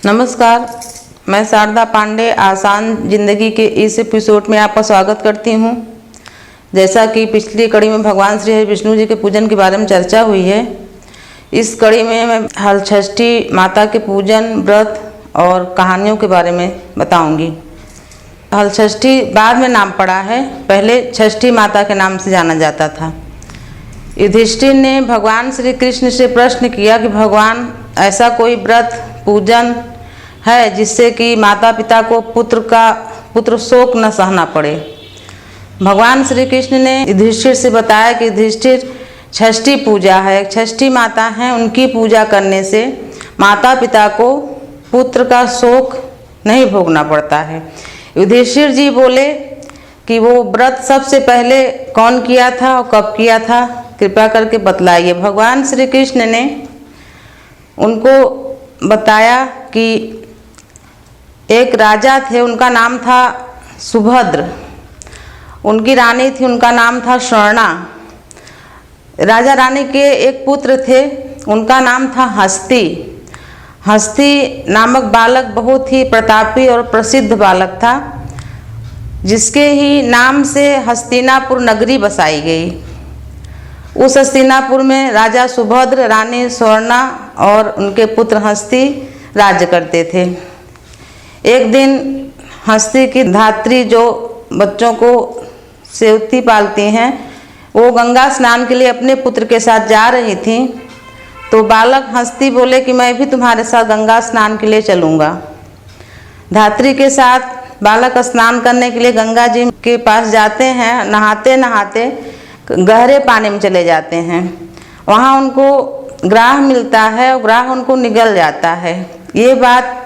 नमस्कार, मैं शारदा पांडे आसान जिंदगी के इस एपिसोड में आपका स्वागत करती हूँ। जैसा कि पिछली कड़ी में भगवान श्री हरि विष्णु जी के पूजन के बारे में चर्चा हुई है, इस कड़ी में मैं हलषष्ठी माता के पूजन, व्रत और कहानियों के बारे में बताऊंगी। हलषष्ठी बाद में नाम पड़ा है, पहले षष्ठी माता के नाम से जाना जाता था। युधिष्ठिर ने भगवान श्री कृष्ण से प्रश्न किया कि भगवान, ऐसा कोई व्रत पूजन है जिससे कि माता पिता को पुत्र शोक न सहना पड़े। भगवान श्री कृष्ण ने युधिष्ठिर से बताया कि युधिष्ठिर, षष्ठी पूजा है, षष्ठी माता हैं, उनकी पूजा करने से माता पिता को पुत्र का शोक नहीं भोगना पड़ता है। युधिष्ठिर जी बोले कि वो व्रत सबसे पहले कौन किया था और कब किया था, कृपया करके बतलाइए। भगवान श्री कृष्ण ने उनको बताया कि एक राजा थे, उनका नाम था सुभद्र, उनकी रानी थी, उनका नाम था स्वर्णा। राजा रानी के एक पुत्र थे, उनका नाम था हस्ती। हस्ती नामक बालक बहुत ही प्रतापी और प्रसिद्ध बालक था, जिसके ही नाम से हस्तिनापुर नगरी बसाई गई। उस हस्तिनापुर में राजा सुभद्र, रानी स्वर्णा और उनके पुत्र हस्ती राज्य करते थे। एक दिन हस्ती की धात्री, जो बच्चों को सेवती पालती हैं, वो गंगा स्नान के लिए अपने पुत्र के साथ जा रही थी। तो बालक हस्ती बोले कि मैं भी तुम्हारे साथ गंगा स्नान के लिए चलूँगा। धात्री के साथ बालक स्नान करने के लिए गंगा जी के पास जाते हैं। नहाते नहाते गहरे पानी में चले जाते हैं। वहाँ उनको ग्राह मिलता है और ग्राह उनको निगल जाता है। ये बात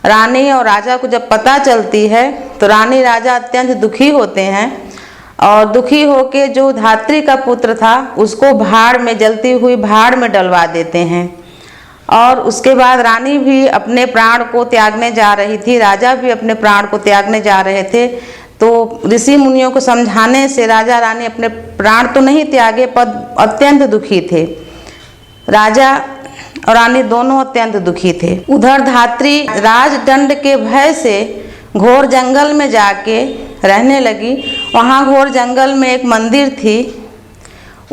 रानी और राजा को जब पता चलती है तो रानी राजा अत्यंत दुखी होते हैं और दुखी होके जो धात्री का पुत्र था उसको भाड़ में, जलती हुई भाड़ में डलवा देते हैं। और उसके बाद रानी भी अपने प्राण को त्यागने जा रही थी, राजा भी अपने प्राण को त्यागने जा रहे थे। तो ऋषि मुनियों को समझाने से राजा रानी अपने प्राण तो नहीं त्यागे, पर अत्यंत दुखी थे। राजा और रानी दोनों अत्यंत दुखी थे। उधर धात्री राजदंड के भय से घोर जंगल में जाके रहने लगी। वहाँ घोर जंगल में एक मंदिर थी।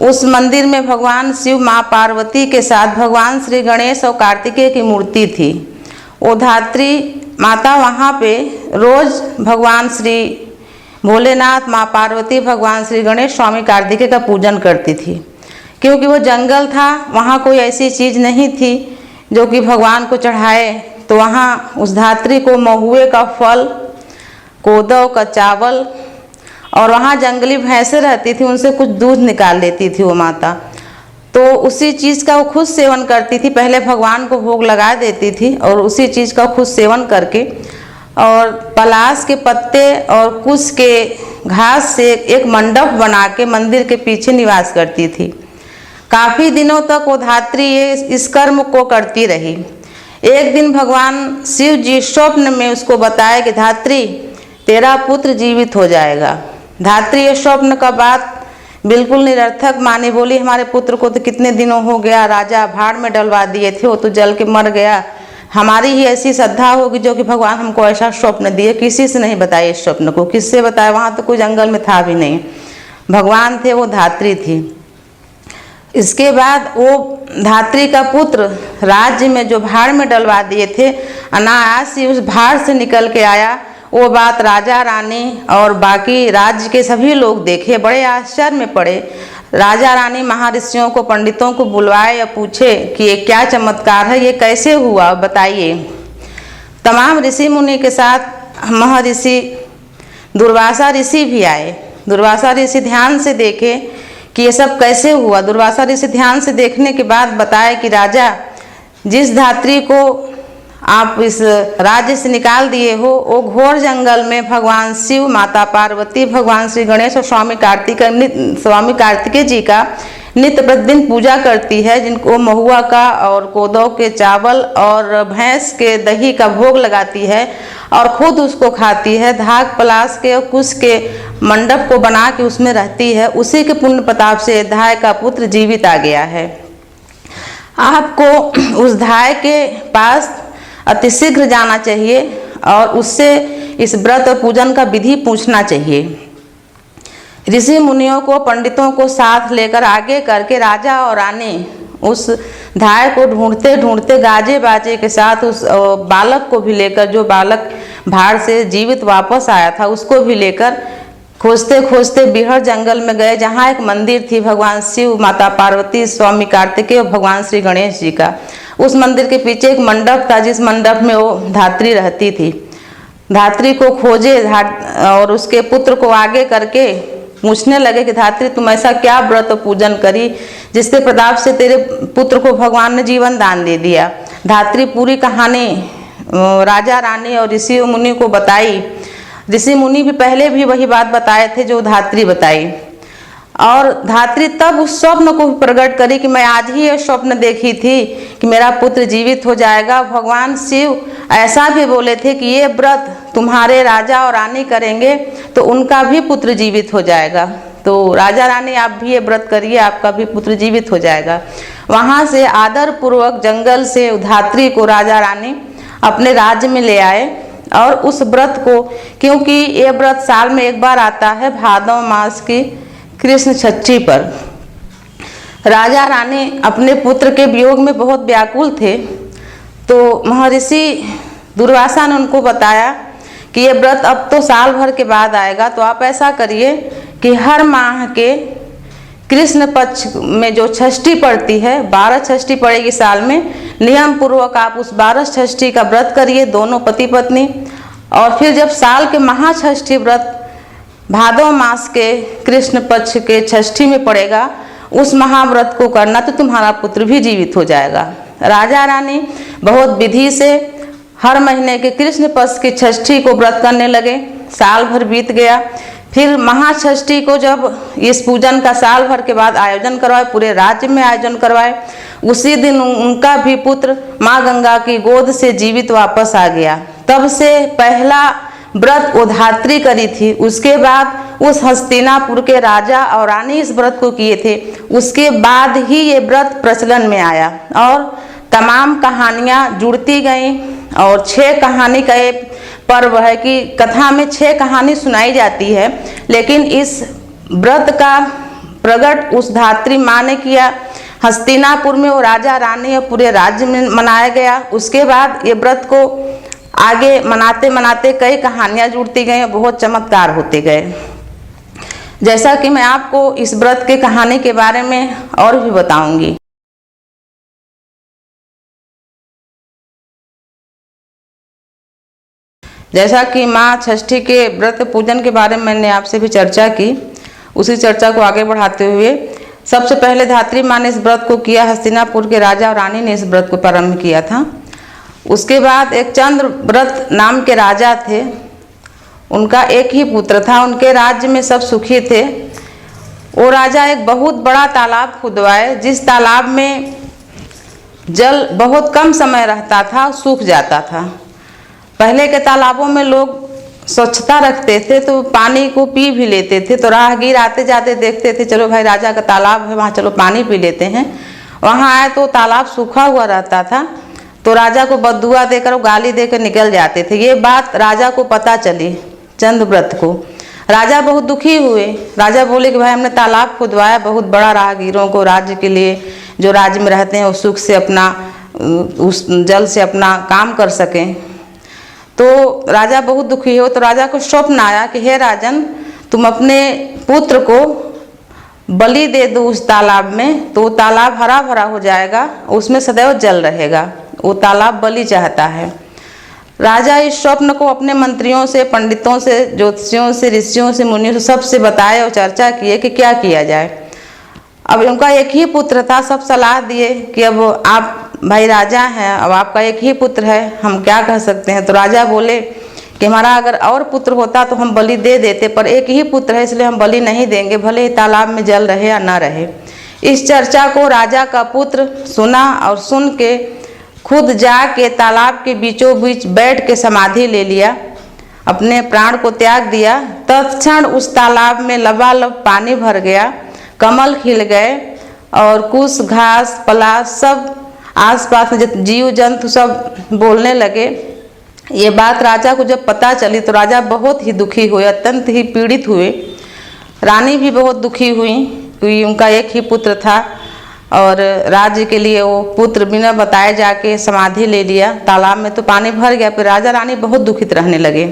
उस मंदिर में भगवान शिव, माँ पार्वती के साथ भगवान श्री गणेश और कार्तिकेय की मूर्ति थी। वो धात्री माता वहाँ पे रोज भगवान श्री भोलेनाथ, माँ पार्वती, भगवान श्री गणेश, स्वामी कार्तिकेय का पूजन करती थी। क्योंकि वो जंगल था, वहाँ कोई ऐसी चीज़ नहीं थी जो कि भगवान को चढ़ाए। तो वहाँ उस धात्री को महुए का फल, कोदो का चावल और वहाँ जंगली भैंसें रहती थी, उनसे कुछ दूध निकाल लेती थी वो माता। तो उसी चीज़ का वो खुद सेवन करती थी। पहले भगवान को भोग लगा देती थी और उसी चीज़ का खुद सेवन करके और पलाश के पत्ते और कुश के घास से एक मंडप बना के मंदिर के पीछे निवास करती थी। काफ़ी दिनों तक वो धात्री इस कर्म को करती रही। एक दिन भगवान शिव जी स्वप्न में उसको बताया कि धात्री, तेरा पुत्र जीवित हो जाएगा। धात्री ये स्वप्न का बात बिल्कुल निरर्थक मानी, बोली हमारे पुत्र को तो कितने दिनों हो गया, राजा भाड़ में डलवा दिए थे, वो तो जल के मर गया। हमारी ही ऐसी श्रद्धा होगी जो कि भगवान हमको ऐसा स्वप्न दिए। किसी से नहीं बताया इस स्वप्न को, किससे बताया? वहाँ तो कोई जंगल में था भी नहीं, भगवान थे, वो धात्री थी। इसके बाद वो धात्री का पुत्र राज्य में जो भाड़ में डलवा दिए थे, अनायास ही उस भाड़ से निकल के आया। वो बात राजा रानी और बाकी राज्य के सभी लोग देखे, बड़े आश्चर्य में पड़े। राजा रानी महर्षियों को, पंडितों को बुलवाए और पूछे कि ये क्या चमत्कार है, ये कैसे हुआ, बताइए। तमाम ऋषि मुनि के साथ महर्षि दुर्वासा ऋषि भी आए। दुर्वासा ऋषि ध्यान से देखे कि ये सब कैसे हुआ। दुर्वासा ऋषि ध्यान से देखने के बाद बताया कि राजा, जिस धात्री को आप इस राज्य से निकाल दिए हो, वो घोर जंगल में भगवान शिव, माता पार्वती, भगवान श्री गणेश और स्वामी कार्तिकेय जी का नित्य प्रतिदिन पूजा करती है, जिनको महुआ का और कोदो के चावल और भैंस के दही का भोग लगाती है और खुद उसको खाती है। धाग पलाश के और कुश के मंडप को बना के उसमें रहती है। उसी के पुण्य प्रताप से धाय का पुत्र जीवित आ गया है। आपको उस धाय के पास अतिशीघ्र जाना चाहिए और उससे इस व्रत और पूजन का विधि पूछना चाहिए। ऋषि मुनियों को, पंडितों को साथ लेकर आगे करके राजा और रानी उस धाय को ढूंढते ढूंढते गाजे बाजे के साथ उस बालक को भी लेकर, जो बालक भाड़ से जीवित वापस आया था, उसको भी लेकर खोजते खोजते बिहड़ जंगल में गए, जहाँ एक मंदिर थी भगवान शिव, माता पार्वती, स्वामी कार्तिकेय और भगवान श्री गणेश जी का। उस मंदिर के पीछे एक मंडप था, जिस मंडप में वो धात्री रहती थी। धात्री को खोजे और उसके पुत्र को आगे करके पूछने लगे कि धात्री, तुम ऐसा क्या व्रत पूजन करी जिसके प्रताप से तेरे पुत्र को भगवान ने जीवन दान दे दिया। धात्री पूरी कहानी राजा, रानी और ऋषि मुनि को बताई। ऋषि मुनि भी पहले भी वही बात बताए थे जो धात्री बताई, और धात्री तब उस स्वप्न को प्रकट करी कि मैं आज ही ये स्वप्न देखी थी कि मेरा पुत्र जीवित हो जाएगा। भगवान शिव ऐसा भी बोले थे कि ये व्रत तुम्हारे राजा और रानी करेंगे तो उनका भी पुत्र जीवित हो जाएगा। तो राजा रानी आप भी ये व्रत करिए, आपका भी पुत्र जीवित हो जाएगा। वहाँ से आदर पूर्वक जंगल से धात्री को राजा रानी अपने राज्य में ले आए और उस व्रत को, क्योंकि ये व्रत साल में एक बार आता है, भादव मास की कृष्ण षष्ठी पर। राजा रानी अपने पुत्र के वियोग में बहुत व्याकुल थे, तो महर्षि दुर्वासा ने उनको बताया कि ये व्रत अब तो साल भर के बाद आएगा, तो आप ऐसा करिए कि हर माह के कृष्ण पक्ष में जो षष्ठी पड़ती है, 12 षष्ठी पड़ेगी साल में, नियम पूर्वक आप उस 12 षष्ठी का व्रत करिए, दोनों पति पत्नी। और फिर जब साल के महाषष्ठी व्रत भादव मास के कृष्ण पक्ष के षष्ठी में पड़ेगा, उस महाव्रत को करना, तो तुम्हारा पुत्र भी जीवित हो जाएगा। राजा रानी बहुत विधि से हर महीने के कृष्ण पक्ष की षष्ठी को व्रत करने लगे। साल भर बीत गया। फिर महाषष्ठी को जब इस पूजन का साल भर के बाद आयोजन करवाए, पूरे राज्य में आयोजन करवाए, उसी दिन उनका भी पुत्र माँ गंगा की गोद से जीवित वापस आ गया। तब से पहला व्रत वो धात्री करी थी। उसके बाद उस हस्तिनापुर के राजा और रानी इस व्रत को किए थे। उसके बाद ही ये व्रत प्रचलन में आया और तमाम कहानियाँ जुड़ती गईं। और 6 कहानी का एक पर्व है कि कथा में 6 कहानी सुनाई जाती है, लेकिन इस व्रत का प्रकट उस धात्री माँ ने किया। हस्तिनापुर में वो राजा रानी और पूरे राज्य में मनाया गया। उसके बाद ये व्रत को आगे मनाते मनाते कई कहानियाँ जुड़ती गई और बहुत चमत्कार होते गए। जैसा कि मैं आपको इस व्रत के कहानी के बारे में और भी बताऊंगी। जैसा कि माँ षष्ठी के व्रत पूजन के बारे में मैंने आपसे भी चर्चा की, उसी चर्चा को आगे बढ़ाते हुए सबसे पहले धात्री माँ ने इस व्रत को किया। हस्तिनापुर के राजा और रानी ने इस व्रत को प्रारंभ किया था। उसके बाद एक चंद्रव्रत नाम के राजा थे। उनका एक ही पुत्र था। उनके राज्य में सब सुखी थे। वो राजा एक बहुत बड़ा तालाब खुदवाए, जिस तालाब में जल बहुत कम समय रहता था, सूख जाता था। पहले के तालाबों में लोग स्वच्छता रखते थे तो पानी को पी भी लेते थे। तो राहगीर आते जाते देखते थे, चलो भाई राजा का तालाब है, वहाँ चलो पानी पी लेते हैं। वहाँ आए तो तालाब सूखा हुआ रहता था, तो राजा को बद्दुआ देकर, गाली देकर निकल जाते थे। ये बात राजा को पता चली, चंद्रव्रत को। राजा बहुत दुखी हुए। राजा बोले कि भाई हमने तालाब खुदवाया बहुत बड़ा, राहगीरों को राज्य के लिए, जो राज्य में रहते हैं वो सुख से अपना उस जल से अपना काम कर सकें। तो राजा बहुत दुखी हो। तो राजा को स्वप्न आया कि हे राजन, तुम अपने पुत्र को बलि दे दो उस तालाब में, तो वो तालाब हरा भरा हो जाएगा, उसमें सदैव जल रहेगा। वो तालाब बलि चाहता है। राजा इस स्वप्न को अपने मंत्रियों से, पंडितों से, ज्योतिषियों से, ऋषियों से, मुनियों से सबसे बताए और चर्चा किए कि क्या किया जाए। अब उनका एक ही पुत्र था। सब सलाह दिए कि अब आप भाई राजा हैं, अब आपका एक ही पुत्र है, हम क्या कह सकते हैं। तो राजा बोले कि हमारा अगर और पुत्र होता तो हम बलि दे देते, पर एक ही पुत्र है इसलिए हम बलि नहीं देंगे, भले ही तालाब में जल रहे या ना रहे। इस चर्चा को राजा का पुत्र सुना और सुन के खुद जाके तालाब के बीचों बीच बैठ के समाधि ले लिया, अपने प्राण को त्याग दिया। तत्क्षण उस तालाब में लबालब पानी भर गया, कमल खिल गए और कुश, घास, पलाश सब आसपास में जब जीव जंतु सब बोलने लगे। ये बात राजा को जब पता चली तो राजा बहुत ही दुखी हुए, अत्यंत ही पीड़ित हुए। रानी भी बहुत दुखी हुई क्योंकि उनका एक ही पुत्र था और राज्य के लिए वो पुत्र बिना बताए जाके समाधि ले लिया। तालाब में तो पानी भर गया। फिर राजा रानी बहुत दुखित रहने लगे।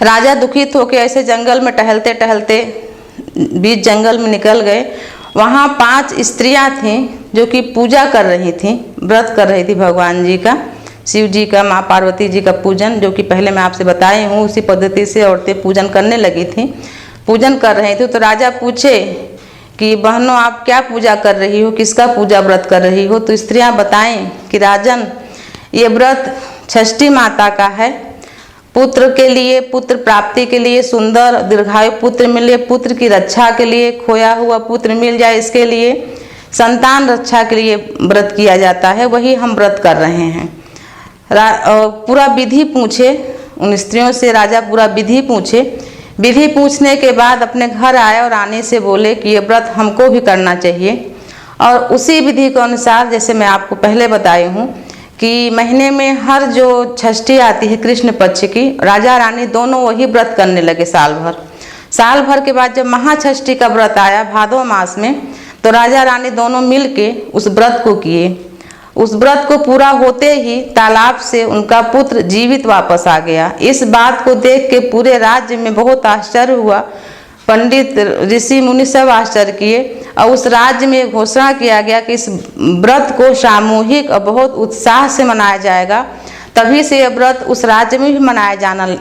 राजा दुखित होकर ऐसे जंगल में टहलते टहलते बीच जंगल में निकल गए। वहाँ 5 स्त्रियाँ थीं जो कि पूजा कर रही थीं, व्रत कर रही थी भगवान जी का, शिव जी का, माँ पार्वती जी का पूजन, जो कि पहले मैं आपसे बताई हूँ। उसी पद्धति से औरतें पूजन करने लगी थीं, पूजन कर रही थी। तो राजा पूछे कि बहनों आप क्या पूजा कर रही हो, किसका पूजा व्रत कर रही हो? तो स्त्रियां बताएं कि राजन ये व्रत षष्ठी माता का है, पुत्र के लिए, पुत्र प्राप्ति के लिए, सुंदर दीर्घायु पुत्र मिले, पुत्र की रक्षा के लिए, खोया हुआ पुत्र मिल जाए इसके लिए, संतान रक्षा के लिए व्रत किया जाता है, वही हम व्रत कर रहे हैं। पूरा विधि पूछे उन स्त्रियों से, राजा पूरा विधि पूछे। विधि पूछने के बाद अपने घर आए और रानी से बोले कि ये व्रत हमको भी करना चाहिए। और उसी विधि के अनुसार, जैसे मैं आपको पहले बताई हूँ कि महीने में हर जो षष्ठी आती है कृष्ण पक्ष की, राजा रानी दोनों वही व्रत करने लगे साल भर। साल भर के बाद जब महाषष्ठी का व्रत आया भादो मास में, तो राजा रानी दोनों मिल के उस व्रत को किए। उस व्रत को पूरा होते ही तालाब से उनका पुत्र जीवित वापस आ गया। इस बात को देख के पूरे राज्य में बहुत आश्चर्य हुआ। पंडित ऋषि मुनि सब आश्चर्य किए और उस राज्य में घोषणा किया गया कि इस व्रत को सामूहिक और बहुत उत्साह से मनाया जाएगा। तभी से यह व्रत उस राज्य में भी मनाया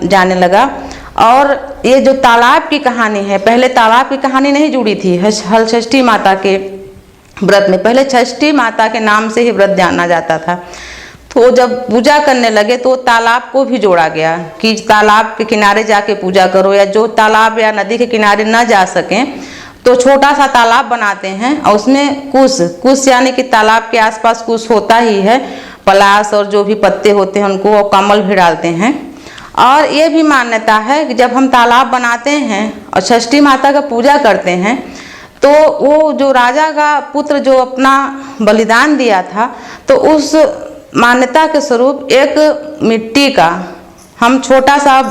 जाने लगा। और ये जो तालाब की कहानी है, पहले तालाब की कहानी नहीं जुड़ी थी हलषष्ठी माता के व्रत में, पहले षष्ठी माता के नाम से ही व्रत जाना जाता था। तो जब पूजा करने लगे तो तालाब को भी जोड़ा गया कि तालाब के किनारे जाके पूजा करो, या जो तालाब या नदी के किनारे न जा सकें तो छोटा सा तालाब बनाते हैं और उसमें कुश यानी कि तालाब के आसपास कुश होता ही है, पलाश और जो भी पत्ते होते हैं उनको, और कमल भी डालते हैं। और ये भी मान्यता है कि जब हम तालाब बनाते हैं और षष्ठी माता का पूजा करते हैं तो वो जो राजा का पुत्र जो अपना बलिदान दिया था, तो उस मान्यता के स्वरूप एक मिट्टी का हम छोटा सा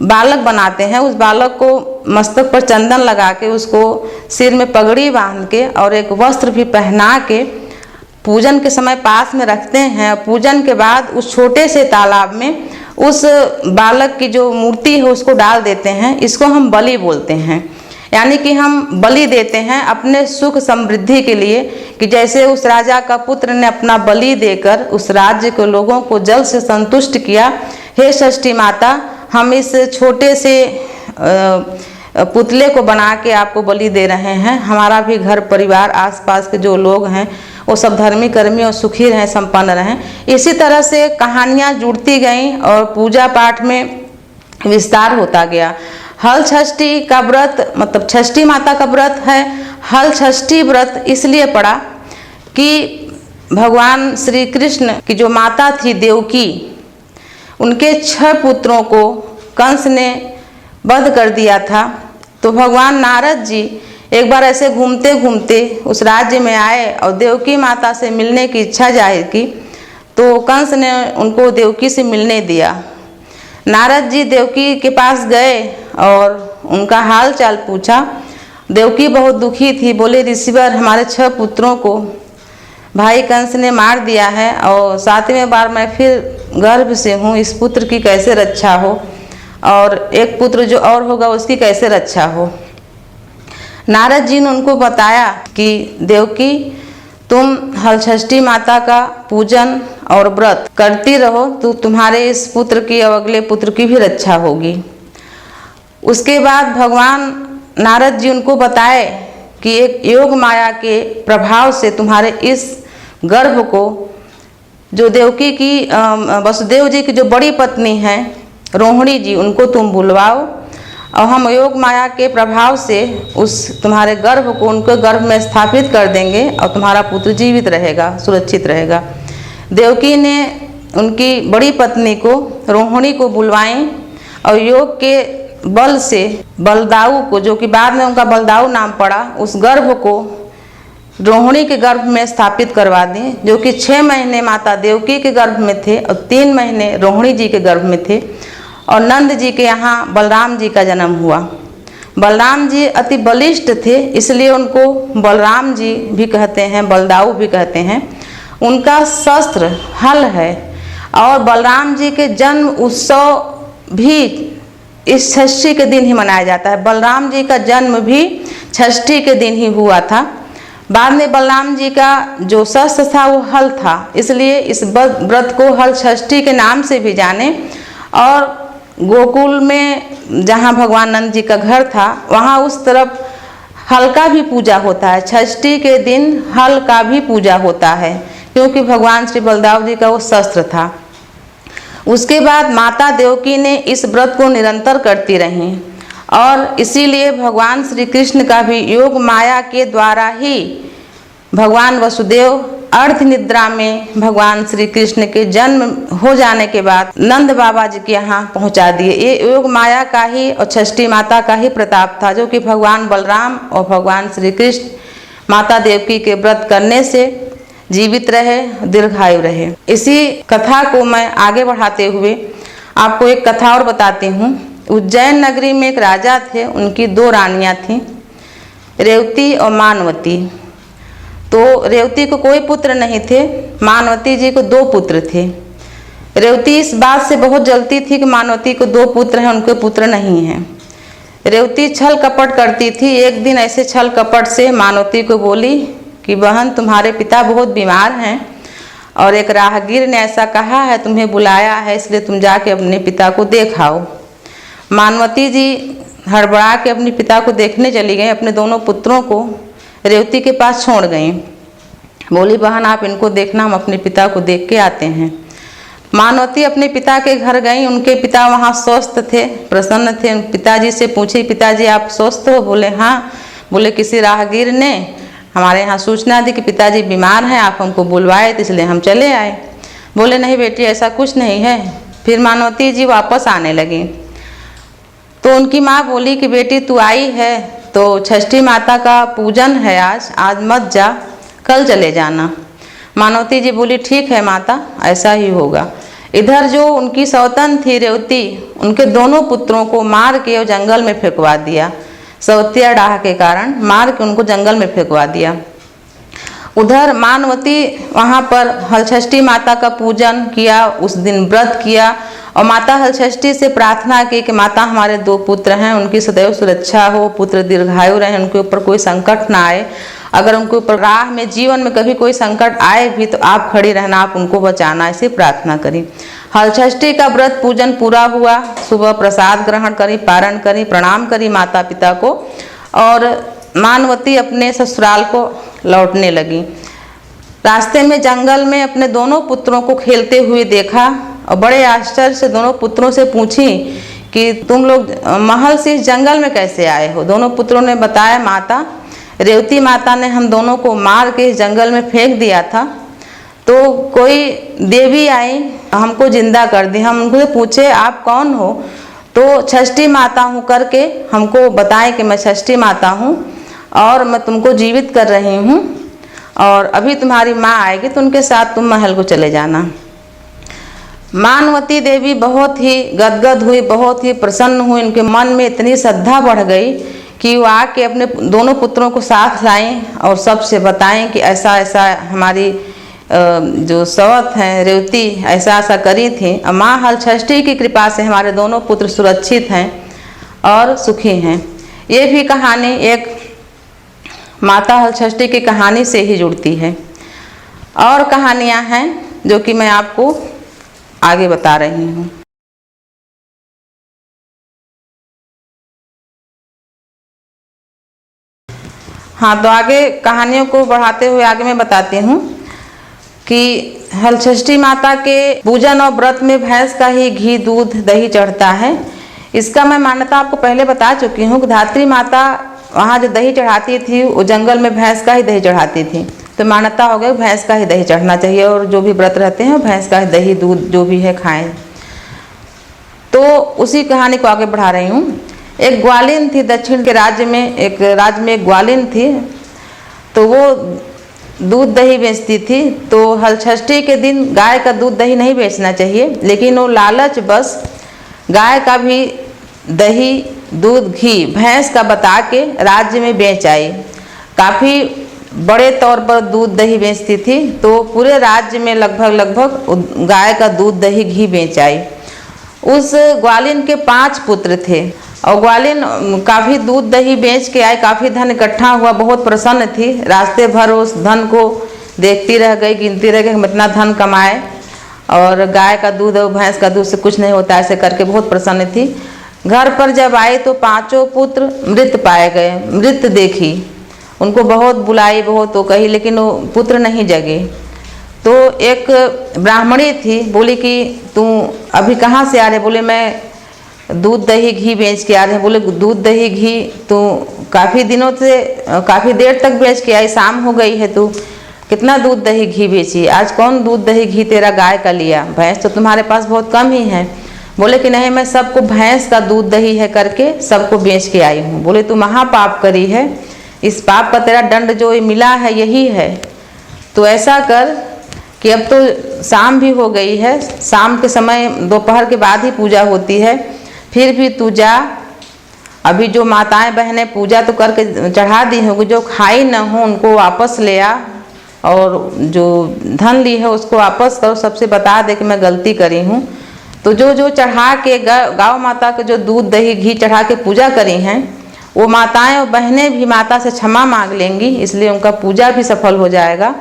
बालक बनाते हैं। उस बालक को मस्तक पर चंदन लगा के, उसको सिर में पगड़ी बांध के और एक वस्त्र भी पहना के पूजन के समय पास में रखते हैं। पूजन के बाद उस छोटे से तालाब में उस बालक की जो मूर्ति है उसको डाल देते हैं। इसको हम बलि बोलते हैं, यानी कि हम बलि देते हैं अपने सुख समृद्धि के लिए, कि जैसे उस राजा का पुत्र ने अपना बलि देकर उस राज्य के लोगों को जल से संतुष्ट किया। हे षष्ठी माता, हम इस छोटे से पुतले को बना के आपको बलि दे रहे हैं। हमारा भी घर परिवार, आसपास के जो लोग हैं वो सब धर्मी कर्मी और सुखी रहें, संपन्न रहें। इसी तरह से कहानियाँ जुड़ती गईं और पूजा पाठ में विस्तार होता गया। हल षष्ठी का व्रत मतलब षष्ठी माता का व्रत है। हल षष्ठी व्रत इसलिए पड़ा कि भगवान श्री कृष्ण की जो माता थी देवकी, उनके 6 पुत्रों को कंस ने वध कर दिया था। तो भगवान नारद जी एक बार ऐसे घूमते घूमते उस राज्य में आए और देवकी माता से मिलने की इच्छा जाहिर की। तो कंस ने उनको देवकी से मिलने दिया। नारद जी देवकी के पास गए और उनका हाल चाल पूछा। देवकी बहुत दुखी थी, बोले ऋषिवर, हमारे 6 पुत्रों को भाई कंस ने मार दिया है और 7वें बार मैं फिर गर्भ से हूँ, इस पुत्र की कैसे रक्षा हो, और एक पुत्र जो और होगा उसकी कैसे रक्षा हो। नारद जी ने उनको बताया कि देवकी, तुम हलषष्ठी माता का पूजन और व्रत करती रहो तो तुम्हारे इस पुत्र की और अगले पुत्र की भी रक्षा होगी। उसके बाद भगवान नारद जी उनको बताए कि एक योग माया के प्रभाव से तुम्हारे इस गर्भ को, जो देवकी की वसुदेव जी की जो बड़ी पत्नी है रोहिणी जी, उनको तुम बुलवाओ और हम योग माया के प्रभाव से उस तुम्हारे गर्भ को उनके गर्भ में स्थापित कर देंगे और तुम्हारा पुत्र जीवित रहेगा, सुरक्षित रहेगा। देवकी ने उनकी बड़ी पत्नी को रोहिणी को बुलवाई और योग के बल से बलदाऊ को, जो कि बाद में उनका बलदाऊ नाम पड़ा, उस गर्भ को रोहिणी के गर्भ में स्थापित करवा दी, जो कि 6 महीने माता देवकी के गर्भ में थे और 3 महीने रोहिणी जी के गर्भ में थे। और नंद जी के यहाँ बलराम जी का जन्म हुआ। बलराम जी अति बलिष्ठ थे, इसलिए उनको बलराम जी भी कहते हैं, बलदाऊ भी कहते हैं। उनका शस्त्र हल है। और बलराम जी के जन्म उत्सव भी इस षष्ठी के दिन ही मनाया जाता है। बलराम जी का जन्म भी षष्ठी के दिन ही हुआ था। बाद में बलराम जी का जो शस्त्र था वो हल था, इसलिए इस व्रत को हल षष्ठी के नाम से भी जाने। और गोकुल में जहाँ भगवान नंद जी का घर था, वहाँ उस तरफ हल का भी पूजा होता है। षष्ठी के दिन हल का भी पूजा होता है, क्योंकि भगवान श्री बलदाव जी का वो शस्त्र था। उसके बाद माता देवकी ने इस व्रत को निरंतर करती रहीं, और इसीलिए भगवान श्री कृष्ण का भी योग माया के द्वारा ही भगवान वसुदेव अर्ध निद्रा में भगवान श्री कृष्ण के जन्म हो जाने के बाद नंद बाबा जी के यहाँ पहुँचा दिए। ये योग माया का ही और षष्ठी माता का ही प्रताप था, जो कि भगवान बलराम और भगवान श्री कृष्ण माता देवकी के व्रत करने से जीवित रहे, दीर्घायु रहे। इसी कथा को मैं आगे बढ़ाते हुए आपको एक कथा और बताती हूँ। उज्जैन नगरी में एक राजा थे, उनकी 2 रानियाँ थीं, रेवती और मानवती। तो रेवती को कोई पुत्र नहीं थे, मानवती जी को 2 पुत्र थे। रेवती इस बात से बहुत जलती थी कि मानवती को 2 पुत्र हैं, उनके पुत्र नहीं हैं। रेवती छल कपट करती थी। एक दिन ऐसे छल कपट से मानवती को बोली कि बहन, तुम्हारे पिता बहुत बीमार हैं और एक राहगीर ने ऐसा कहा है, तुम्हें बुलाया है, इसलिए तुम जाके अपने पिता को देख आओ। मानवती जी हड़बड़ा के अपने पिता को देखने चली गई। अपने दोनों पुत्रों को रेवती के पास छोड़ गई। बोली, बहन आप इनको देखना, हम अपने पिता को देख के आते हैं। मानवती अपने पिता के घर गई। उनके पिता वहाँ स्वस्थ थे, प्रसन्न थे। पिताजी से पूछी, पिताजी आप स्वस्थ हो? बोले हाँ। बोले किसी राहगीर ने हमारे यहाँ सूचना दी कि पिताजी बीमार हैं, आप हमको बुलवाए, तो इसलिए हम चले आए। बोले नहीं बेटी, ऐसा कुछ नहीं है। फिर मानवती जी वापस आने लगी तो उनकी माँ बोली कि बेटी तू आई है तो षष्ठी माता का पूजन है, आज मत जा, कल चले जाना। मानवती जी बोली ठीक है माता, ऐसा ही होगा। इधर जो उनकी सौतन थी रेवती, उनके दोनों पुत्रों को मार के और जंगल में फेंकवा दिया। सौतिया डाह के कारण मार के उनको जंगल में फेंकवा दिया। उधर मानवती वहाँ पर हलषष्ठी माता का पूजन किया, उस दिन व्रत किया और माता हलषष्ठी से प्रार्थना की कि माता हमारे 2 पुत्र हैं, उनकी सदैव सुरक्षा हो, पुत्र दीर्घायु रहे, उनके ऊपर कोई संकट ना आए। अगर उनके ऊपर राह में जीवन में कभी कोई संकट आए भी तो आप खड़ी रहना, आप उनको बचाना, ऐसी प्रार्थना करी। हलषष्ठी का व्रत पूजन पूरा हुआ। सुबह प्रसाद ग्रहण करी, पारण करी, प्रणाम करी माता पिता को और मानवती अपने ससुराल को लौटने लगी। रास्ते में जंगल में अपने दोनों पुत्रों को खेलते हुए देखा और बड़े आश्चर्य से दोनों पुत्रों से पूछी कि तुम लोग महल से इस जंगल में कैसे आए हो? दोनों पुत्रों ने बताया, माता रेवती माता ने हम दोनों को मार के इस जंगल में फेंक दिया था, तो कोई देवी आई हमको जिंदा कर दी। हम उनको पूछे आप कौन हो? तो षष्ठी माता हूँ करके हमको बताएं कि मैं षष्ठी माता हूँ और मैं तुमको जीवित कर रही हूँ और अभी तुम्हारी माँ आएगी तो उनके साथ तुम महल को चले जाना। मानवती देवी बहुत ही गदगद हुई, बहुत ही प्रसन्न हुई। उनके मन में इतनी श्रद्धा बढ़ गई कि वो आके अपने दोनों पुत्रों को साथ लाएं और सबसे बताएं कि ऐसा ऐसा हमारी जो सौत हैं रेवती ऐसा ऐसा करी थी और माँ हलषष्ठी की कृपा से हमारे दोनों पुत्र सुरक्षित हैं और सुखी हैं। ये भी कहानी एक माता हलषष्ठी की कहानी से ही जुड़ती है। और कहानियाँ हैं जो कि मैं आपको आगे बता रही हूँ। हाँ, तो आगे कहानियों को बढ़ाते हुए आगे मैं बताती हूँ कि हलषष्ठी माता के पूजन और व्रत में भैंस का ही घी, दूध, दही चढ़ता है। इसका मैं मान्यता आपको पहले बता चुकी हूँ कि धात्री माता वहाँ जो दही चढ़ाती थी वो जंगल में भैंस का ही दही चढ़ाती थी। तो मान्यता हो गई भैंस का ही दही चढ़ना चाहिए और जो भी व्रत रहते हैं भैंस का ही दही, दूध जो भी है खाएं। तो उसी कहानी को आगे बढ़ा रही हूँ। एक ग्वालिन थी दक्षिण के राज्य में, एक ग्वालिन थी। तो वो दूध दही बेचती थी, तो हलषष्ठी के दिन गाय का दूध दही नहीं बेचना चाहिए, लेकिन वो लालच बस गाय का भी दही दूध घी भैंस का बता के राज्य में बेच आई। काफ़ी बड़े तौर पर दूध दही बेचती थी, तो पूरे राज्य में लगभग गाय का दूध दही घी बेच आई। उस ग्वालिन के 5 पुत्र थे और ग्वालिन काफ़ी दूध दही बेच के आई, काफ़ी धन इकट्ठा हुआ, बहुत प्रसन्न थी। रास्ते भर उस धन को देखती रह गई, गिनती रह गई हम इतना धन कमाए, और गाय का दूध और भैंस का दूध से कुछ नहीं होता, ऐसे करके बहुत प्रसन्न थी। घर पर जब आई तो 5 पुत्र मृत पाए गए, मृत देखी, उनको बहुत बुलाई, बहुत वो कही, लेकिन वो पुत्र नहीं जगे। तो एक ब्राह्मणी थी, बोली कि तू अभी कहाँ से आ रहे? बोले मैं दूध दही घी बेच के आ रहे हैं। बोले दूध दही घी तो काफ़ी दिनों से काफ़ी देर तक बेच के आई, शाम हो गई है, तू कितना दूध दही घी बेची? आज कौन दूध दही घी तेरा गाय का लिया? भैंस तो तुम्हारे पास बहुत कम ही है। बोले कि नहीं, मैं सबको भैंस का दूध दही है करके सबको बेच के आई हूँ। बोले तू महापाप करी है, इस पाप का तेरा दंड जो मिला है यही है। तो ऐसा कर कि अब तो शाम भी हो गई है, शाम के समय दोपहर के बाद ही पूजा होती है, फिर भी तू जा, अभी जो माताएं बहनें पूजा तो करके चढ़ा दी होंगी, जो खाई न हो उनको वापस ले आ, और जो धन ली है उसको वापस करो, सबसे बता दे कि मैं गलती करी हूँ। तो जो चढ़ा के गौ माता के जो दूध दही घी चढ़ा के पूजा करी हैं, वो माताएं और बहनें भी माता से क्षमा मांग लेंगी, इसलिए उनका पूजा भी सफल हो जाएगा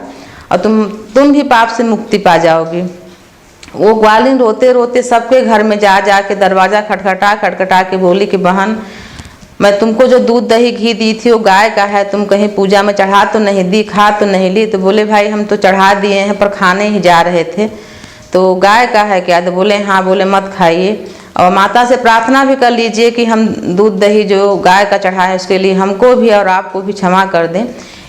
और तुम भी पाप से मुक्ति पा जाओगी। वो ग्वालिन रोते रोते सबके घर में जा के दरवाज़ा खटखटा के बोली कि बहन, मैं तुमको जो दूध दही घी दी थी वो गाय का है, तुम कहीं पूजा में चढ़ा तो नहीं दी, खा तो नहीं ली? तो बोले भाई हम तो चढ़ा दिए हैं, पर खाने ही जा रहे थे। तो गाय का है क्या? तो बोले हाँ। बोले मत खाइए, और माता से प्रार्थना भी कर लीजिए कि हम दूध दही जो गाय का चढ़ाए उसके लिए हमको भी और आपको भी क्षमा कर दें।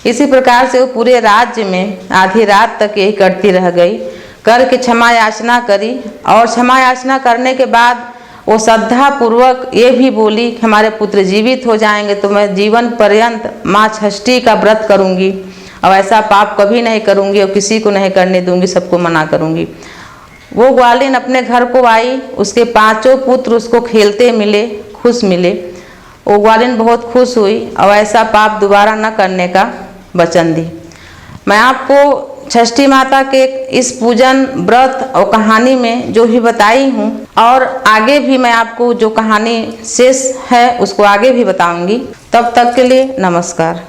इसी प्रकार से वो पूरे राज्य में आधी रात तक यही करती रह गई, करके क्षमा याचना करी, और क्षमा याचना करने के बाद वो श्रद्धा पूर्वक ये भी बोली कि हमारे पुत्र जीवित हो जाएंगे तो मैं जीवन पर्यंत माँ षष्ठी का व्रत करूँगी और ऐसा पाप कभी नहीं करूँगी और किसी को नहीं करने दूँगी, सबको मना करूँगी। वो ग्वालिन अपने घर को आई, उसके 5 पुत्र उसको खेलते मिले, खुश मिले। वो ग्वालिन बहुत खुश हुई और ऐसा पाप दोबारा न करने का वचन दी। मैं आपको षष्ठी माता के इस पूजन व्रत और कहानी में जो भी बताई हूँ, और आगे भी मैं आपको जो कहानी शेष है उसको आगे भी बताऊंगी। तब तक के लिए नमस्कार।